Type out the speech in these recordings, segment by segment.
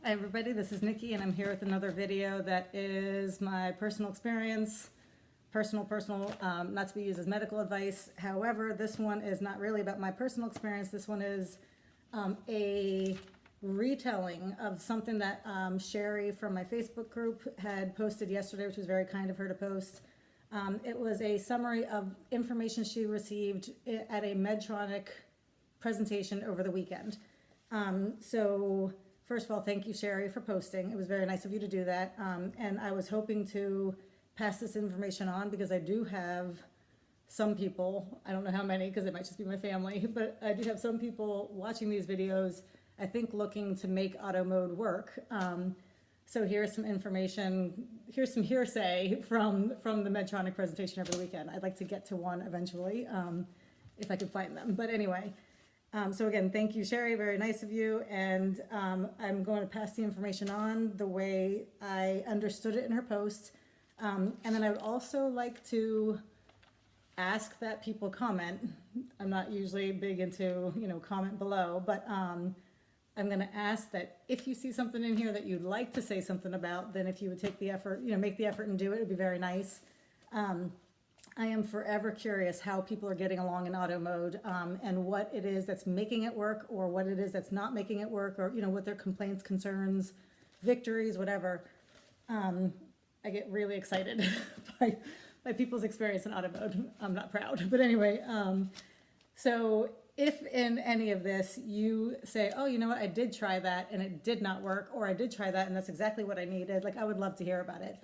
Hi everybody, this is Nikki and I'm here with another video that is my personal experience, personal, not to be used as medical advice. However, this one is not really about my personal experience. This one is a retelling of something that Sherry from my Facebook group had posted yesterday, which was very kind of her to post. It was a summary of information she received at a Medtronic presentation over the weekend. So first of all, thank you, Sherry, for posting. It was very nice of you to do that. And I was hoping to pass this information on because I do have some people, I don't know how many because it might just be my family, but I do have some people watching these videos, I think looking to make auto mode work. So here's some information, here's some hearsay from the Medtronic presentation over the weekend. I'd like to get to one eventually, if I could find them. But anyway, so again, thank you, Sherry, very nice of you. And I'm going to pass the information on the way I understood it in her post. And then I would also like to ask that people comment. I'm not usually big into, comment below, but I'm going to ask that if you see something in here that you'd like to say something about, then if you would take the effort, make the effort and do it, it'd be very nice. I am forever curious how people are getting along in auto mode, and what it is that's making it work or what it is that's not making it work, or, what their complaints, concerns, victories, whatever. I get really excited by people's experience in auto mode. I'm not proud, but anyway, so if in any of this you say, oh, you know what, I did try that and it did not work, or I did try that and that's exactly what I needed, I would love to hear about it.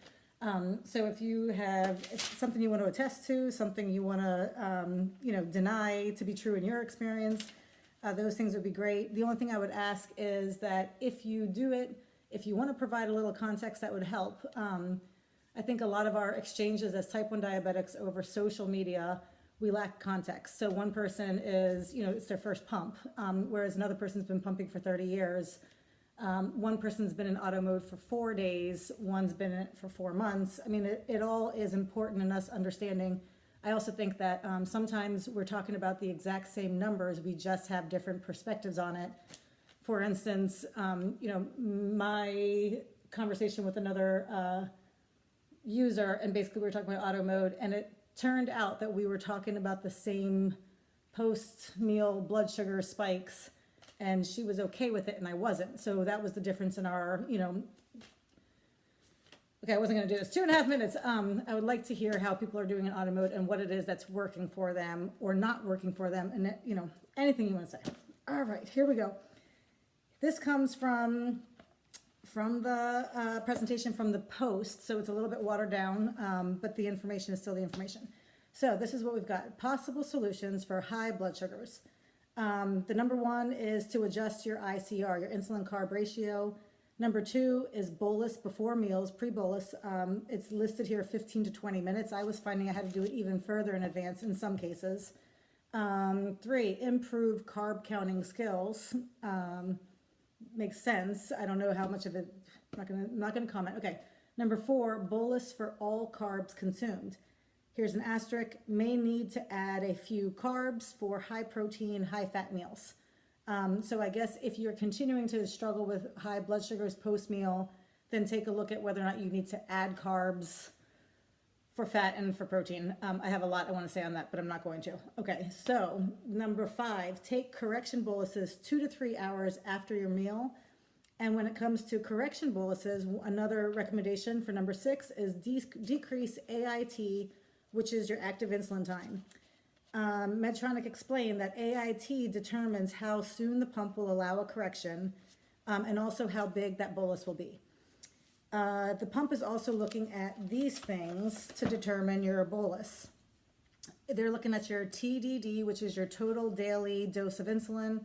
So if you have something you want to attest to, something you want to, deny to be true in your experience, those things would be great. The only thing I would ask is that if you do it, if you want to provide a little context, that would help. I think a lot of our exchanges as type 1 diabetics over social media, we lack context. So one person is, it's their first pump, whereas another person's been pumping for 30 years. One person's been in auto mode for 4 days, one's been in it for 4 months. I mean, it all is important in us understanding. I also think that sometimes we're talking about the exact same numbers, we just have different perspectives on it. For instance, my conversation with another user, and basically we were talking about auto mode, and it turned out that we were talking about the same post-meal blood sugar spikes, and she was okay with it and I wasn't. So that was the difference in our, okay, I wasn't going to do this. 2.5 minutes. I would like to hear how people are doing in auto mode and what it is that's working for them or not working for them, and anything you want to say. All right, here we go. This comes from the presentation from the post, so it's a little bit watered down, but the information is still the information. So this is what we've got. Possible solutions for high blood sugars. The number 1 is to adjust your ICR, your insulin carb ratio. Number 2 is bolus before meals, pre-bolus. It's listed here 15 to 20 minutes. I was finding I had to do it even further in advance in some cases. 3, improve carb counting skills. Makes sense. I don't know how much of it, I'm not gonna comment. Okay. Number 4, bolus for all carbs consumed. Here's an asterisk, may need to add a few carbs for high protein, high fat meals. So I guess if you're continuing to struggle with high blood sugars post-meal, then take a look at whether or not you need to add carbs for fat and for protein. I have a lot I want to say on that, but I'm not going to. Okay, so number 5, take correction boluses 2 to 3 hours after your meal. And when it comes to correction boluses, another recommendation for number 6 is decrease AIT, which is your active insulin time. Medtronic explained that AIT determines how soon the pump will allow a correction, and also how big that bolus will be. The pump is also looking at these things to determine your bolus. They're looking at your TDD, which is your total daily dose of insulin.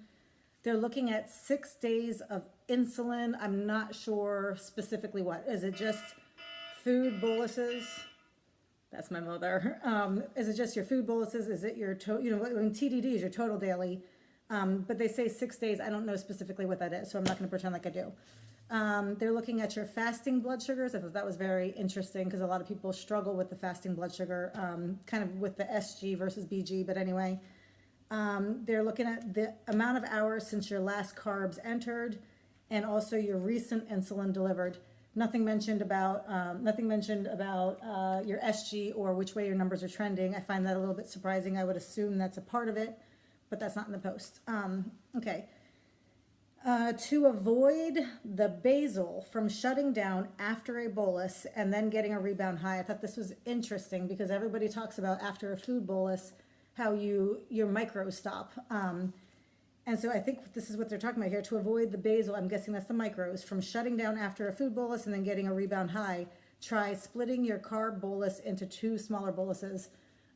They're looking at 6 days of insulin. I'm not sure specifically what. Is it just food boluses? That's my mother. Is it just your food boluses? Is it your TDD is your total daily, but they say 6 days. I don't know specifically what that is, so I'm not going to pretend like I do. They're looking at your fasting blood sugars. I thought that was very interesting because a lot of people struggle with the fasting blood sugar, kind of with the SG versus BG, but anyway. They're looking at the amount of hours since your last carbs entered and also your recent insulin delivered. Nothing mentioned about your SG or which way your numbers are trending. I find that a little bit surprising. I would assume that's a part of it, but that's not in the post. Okay. To avoid the basal from shutting down after a bolus and then getting a rebound high. I thought this was interesting because everybody talks about after a food bolus how your micros stop. And so I think this is what they're talking about here. To avoid the basal, I'm guessing that's the micros, from shutting down after a food bolus and then getting a rebound high, try splitting your carb bolus into 2 smaller boluses.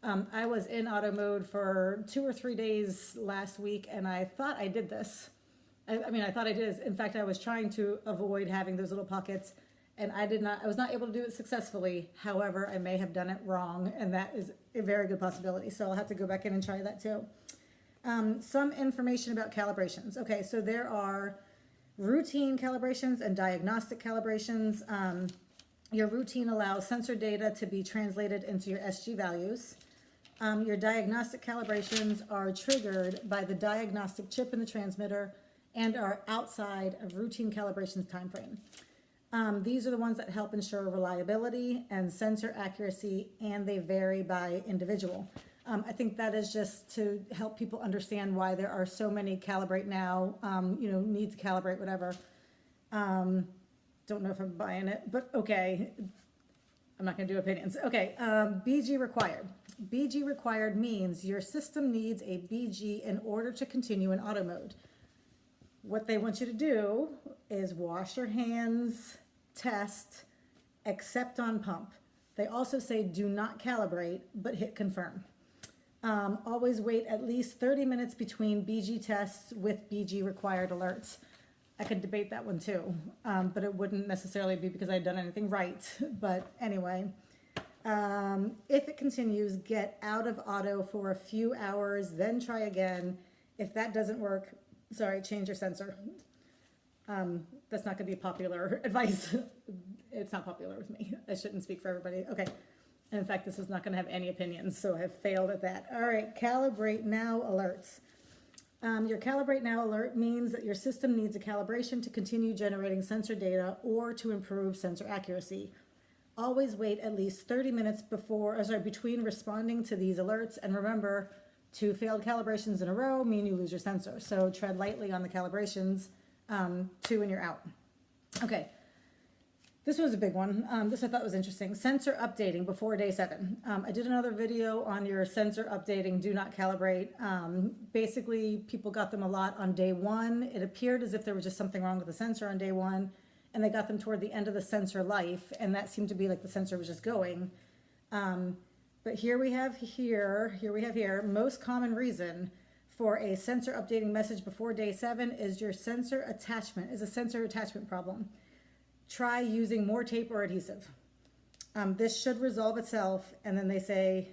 I was in auto mode for 2 or 3 days last week, and I thought I did this. I thought I did. In fact, I was trying to avoid having those little pockets, and I was not able to do it successfully. However, I may have done it wrong, and that is a very good possibility. So I'll have to go back in and try that too. Some information about calibrations. Okay, so there are routine calibrations and diagnostic calibrations. Your routine allows sensor data to be translated into your SG values. Your diagnostic calibrations are triggered by the diagnostic chip in the transmitter and are outside of routine calibrations timeframe. These are the ones that help ensure reliability and sensor accuracy, and they vary by individual. I think that is just to help people understand why there are so many calibrate now, need to calibrate, whatever. Don't know if I'm buying it, but okay. I'm not going to do opinions. Okay, BG required. BG required means your system needs a BG in order to continue in auto mode. What they want you to do is wash your hands, test, except on pump. They also say do not calibrate, but hit confirm. Always wait at least 30 minutes between BG tests with BG required alerts. I could debate that one too, but it wouldn't necessarily be because I'd done anything right. But anyway, if it continues, get out of auto for a few hours, then try again. If that doesn't work, change your sensor. That's not going to be popular advice. It's not popular with me. I shouldn't speak for everybody. Okay. And in fact, this is not going to have any opinions, so I've failed at that. All right, calibrate now alerts. Your calibrate now alert means that your system needs a calibration to continue generating sensor data or to improve sensor accuracy. Always wait at least 30 minutes between responding to these alerts. And remember, 2 failed calibrations in a row mean you lose your sensor. So tread lightly on the calibrations, 2 and you're out. Okay. This was a big one. This I thought was interesting. Sensor updating before day 7. I did another video on your sensor updating, do not calibrate. Basically, people got them a lot on day 1. It appeared as if there was just something wrong with the sensor on day 1, and they got them toward the end of the sensor life, and that seemed to be like the sensor was just going. But here we have most common reason for a sensor updating message before day 7 is a sensor attachment problem. Try using more tape or adhesive. This should resolve itself, and then they say,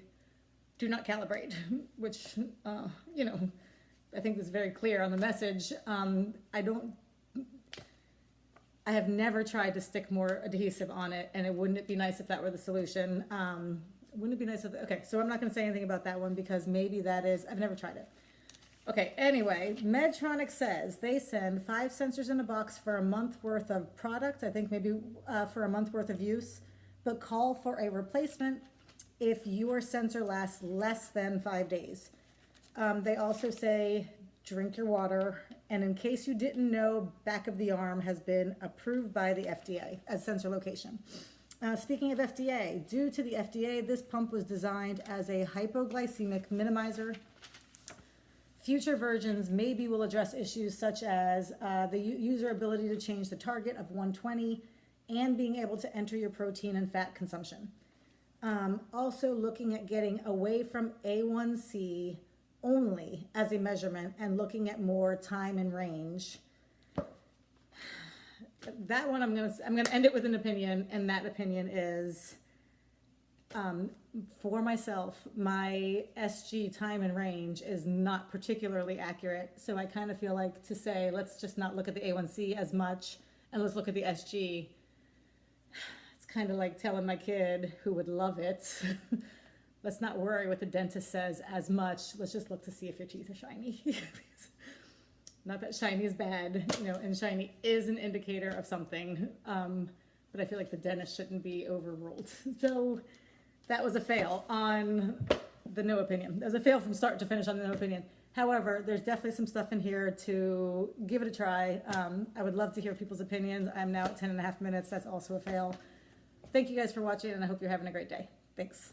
do not calibrate, which, I think is very clear on the message. I have never tried to stick more adhesive on it, and wouldn't it be nice if that were the solution? Wouldn't it be nice okay, so I'm not going to say anything about that one because maybe I've never tried it. Okay, anyway, Medtronic says they send 5 sensors in a box for a month worth of product, I think maybe for a month worth of use, but call for a replacement if your sensor lasts less than 5 days. They also say drink your water, and in case you didn't know, back of the arm has been approved by the FDA as sensor location. Speaking of FDA, due to the FDA, this pump was designed as a hypoglycemic minimizer. Future versions maybe will address issues such as the user ability to change the target of 120 and being able to enter your protein and fat consumption. Also looking at getting away from A1C only as a measurement and looking at more time and range. That one I'm gonna end it with an opinion, and that opinion is for myself, my SG time and range is not particularly accurate. So I kind of feel like to say, let's just not look at the A1C as much and let's look at the SG. It's kind of like telling my kid, who would love it, let's not worry what the dentist says as much. Let's just look to see if your teeth are shiny. Not that shiny is bad, you know, and shiny is an indicator of something, but I feel like the dentist shouldn't be overruled. So that was a fail on the no opinion. That was a fail from start to finish on the no opinion. However, there's definitely some stuff in here to give it a try. I would love to hear people's opinions. I'm now at 10.5 minutes. That's also a fail. Thank you guys for watching, and I hope you're having a great day. Thanks.